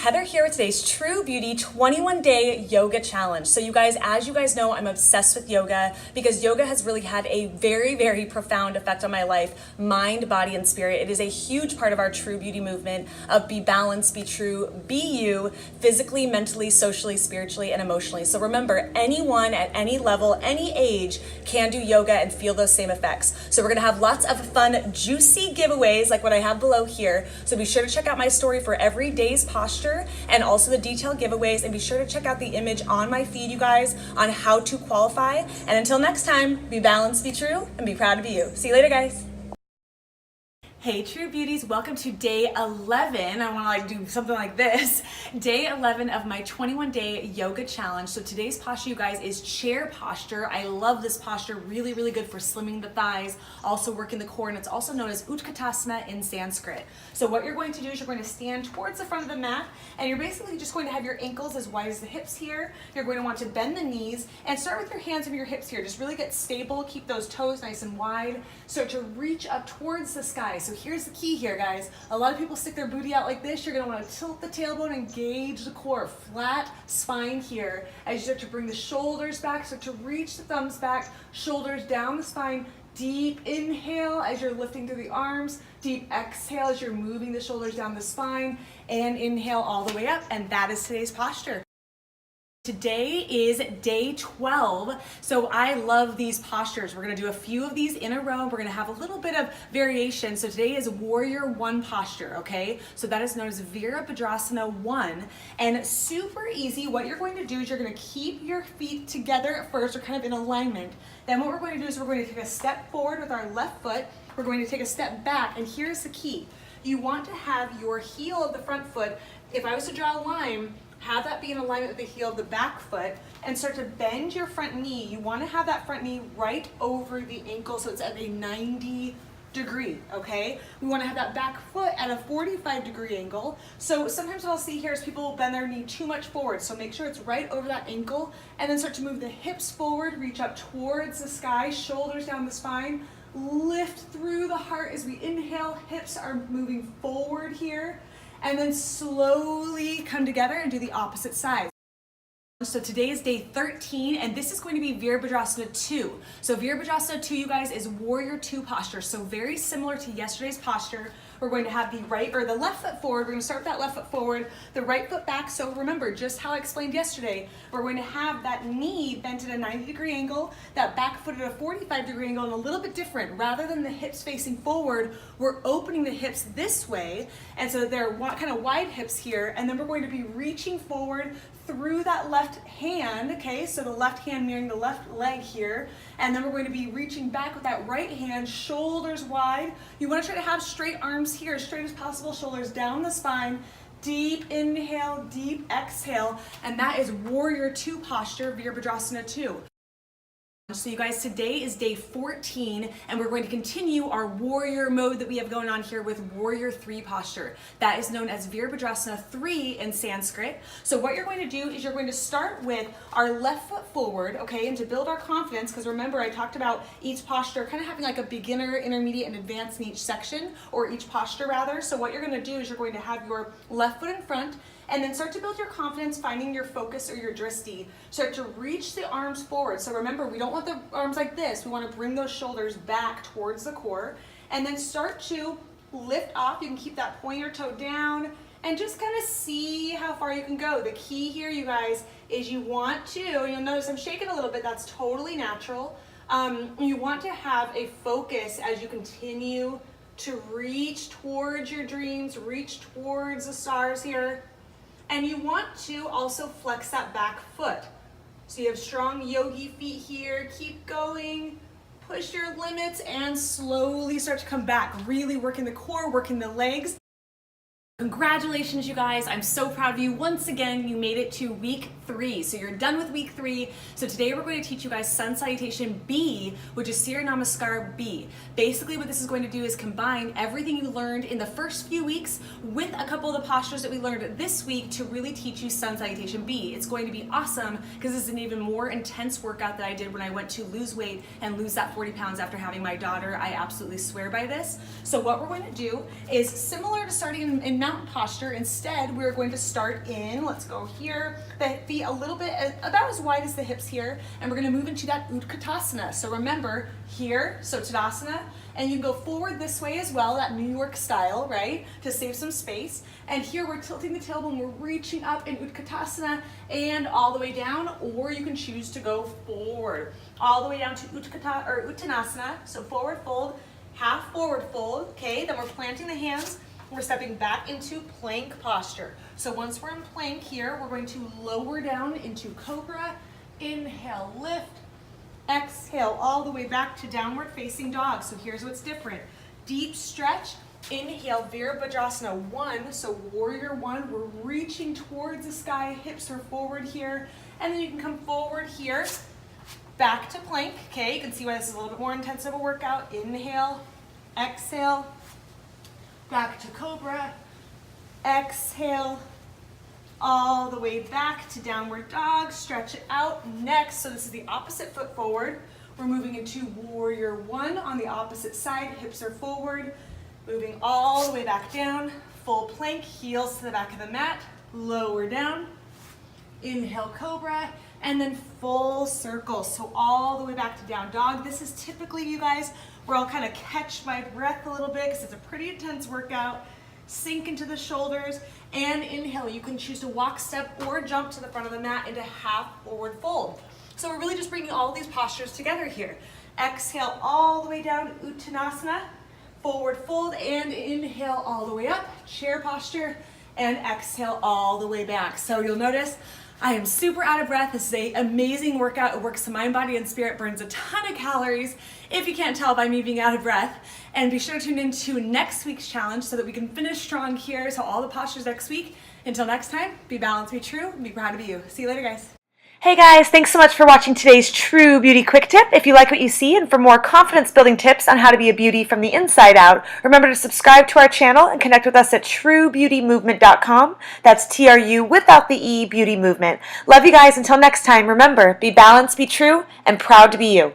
Heather here with today's True Beauty 21-day yoga challenge. So you guys, as you guys know, I'm obsessed with yoga because yoga has really had a very, very profound effect on my life, mind, body, and spirit. It is a huge part of our True Beauty movement of be balanced, be true, be you, physically, mentally, socially, spiritually, and emotionally. So remember, anyone at any level, any age can do yoga and feel those same effects. So we're gonna have lots of fun, juicy giveaways like what I have below here. So be sure to check out my story for every day's posture and also the detailed giveaways, and be sure to check out the image on my feed, you guys, on how to qualify. And until next time, be balanced, be true, and be proud to be you. See you later, guys. Hey True Beauties, welcome to day 11. I wanna do something like this. Day 11 of my 21-day yoga challenge. So today's posture, you guys, is chair posture. I love this posture, really, really good for slimming the thighs, also working the core, and it's also known as Utkatasana in Sanskrit. So what you're going to do is you're going to stand towards the front of the mat, and you're basically just going to have your ankles as wide as the hips here. You're going to want to bend the knees, and start with your hands and your hips here. Just really get stable, keep those toes nice and wide. Start to reach up towards the sky. So here's the key here, guys. A lot of people stick their booty out like this. You're gonna wanna tilt the tailbone, engage the core, flat spine here. As you start to bring the shoulders back, start to reach the thumbs back, shoulders down the spine. Deep inhale as you're lifting through the arms. Deep exhale as you're moving the shoulders down the spine. And inhale all the way up. And that is today's posture. Today is day 12, so I love these postures. We're gonna do a few of these in a row. We're gonna have a little bit of variation. So today is Warrior 1 posture, okay? So that is known as Virabhadrasana 1. And super easy, what you're going to do is you're gonna keep your feet together at first, or kind of in alignment. Then what we're going to do is we're going to take a step forward with our left foot. We're going to take a step back, and here's the key. You want to have your heel of the front foot, if I was to draw a line, have that be in alignment with the heel of the back foot, and start to bend your front knee. You want to have that front knee right over the ankle so it's at a 90 degree, okay? We want to have that back foot at a 45-degree angle. So sometimes what I'll see here is people will bend their knee too much forward, so make sure it's right over that ankle, and then start to move the hips forward, reach up towards the sky, shoulders down the spine, lift through the heart as we inhale, hips are moving forward here, and then slowly come together and do the opposite side. So today is day 13, and this is going to be Virabhadrasana 2. So Virabhadrasana 2, you guys, is Warrior 2 posture. So very similar to yesterday's posture. We're going to have the right or the left foot forward. We're going to start with that left foot forward, the right foot back. So remember, just how I explained yesterday, we're going to have that knee bent at a 90-degree angle, that back foot at a 45-degree angle, and a little bit different. Rather than the hips facing forward, we're opening the hips this way, and so they're kind of wide hips here, and then we're going to be reaching forward through that left hand, okay, so the left hand mirroring the left leg here, and then we're going to be reaching back with that right hand, shoulders wide. You want to try to have straight arms here, straight as possible, shoulders down the spine, deep inhale, deep exhale, and that is Warrior 2 posture, Virabhadrasana 2. So you guys, today is day 14, and we're going to continue our warrior mode that we have going on here with Warrior 3 posture. That is known as Virabhadrasana 3 in Sanskrit. So what you're going to do is you're going to start with our left foot forward, okay, and to build our confidence, because remember I talked about each posture kind of having like a beginner, intermediate, and advanced in each section, or each posture rather. So what you're going to do is you're going to have your left foot in front, and then start to build your confidence, finding your focus or your drishti. Start to reach the arms forward. So remember, we don't want the arms like this. We want to bring those shoulders back towards the core. And then start to lift off. You can keep that pointer toe down and just kind of see how far you can go. The key here, you guys, is you want to, you'll notice I'm shaking a little bit. That's totally natural. You want to have a focus as you continue to reach towards your dreams, reach towards the stars here. And you want to also flex that back foot. So you have strong yogi feet here. Keep going, push your limits, and slowly start to come back. Really working the core, working the legs. Congratulations, you guys. I'm so proud of you. Once again, you made it to week 3. So you're done with week 3. So today we're going to teach you guys Sun Salutation B, which is Surya Namaskar B. Basically what this is going to do is combine everything you learned in the first few weeks with a couple of the postures that we learned this week to really teach you Sun Salutation B. It's going to be awesome because this is an even more intense workout that I did when I went to lose weight and lose that 40 pounds after having my daughter. I absolutely swear by this. So what we're going to do is similar to starting in mountain posture. Instead, we're going to start in, let's go here, the feet a little bit, about as wide as the hips here, and we're gonna move into that Utkatasana. So remember, here, so Tadasana, and you can go forward this way as well, that New York style, right, to save some space. And here we're tilting the tailbone, we're reaching up in Utkatasana and all the way down, or you can choose to go forward. All the way down to Uttanasana, so forward fold, half forward fold, okay? Then we're planting the hands, we're stepping back into plank posture. So once we're in plank here, we're going to lower down into Cobra, inhale, lift, exhale all the way back to downward facing dog. So here's what's different. Deep stretch, inhale, Virabhadrasana 1, so warrior 1, we're reaching towards the sky, hips are forward here, and then you can come forward here, back to plank, okay? You can see why this is a little bit more intense of a workout. Inhale, exhale, back to Cobra, exhale, all the way back to downward dog, stretch it out. Next, so this is the opposite foot forward. We're moving into warrior 1 on the opposite side, hips are forward, moving all the way back down, full plank, heels to the back of the mat, lower down, inhale, Cobra, and then full circle, so all the way back to down dog. This is typically, you guys, where I'll kind of catch my breath a little bit because it's a pretty intense workout. Sink into the shoulders and inhale. You can choose to walk, step, or jump to the front of the mat into half forward fold. So we're really just bringing all of these postures together here. Exhale all the way down, Uttanasana, forward fold, and inhale all the way up, chair posture, and exhale all the way back. So you'll notice I am super out of breath. This is an amazing workout. It works the mind, body, and spirit, burns a ton of calories, if you can't tell by me being out of breath. And be sure to tune into next week's challenge so that we can finish strong here. So all the postures next week. Until next time, be balanced, be true, and be proud of you. See you later, guys. Hey guys, thanks so much for watching today's True Beauty Quick Tip. If you like what you see and for more confidence building tips on how to be a beauty from the inside out, remember to subscribe to our channel and connect with us at truebeautymovement.com. That's TRU without the E, Beauty Movement. Love you guys. Until next time, remember, be balanced, be true, and proud to be you.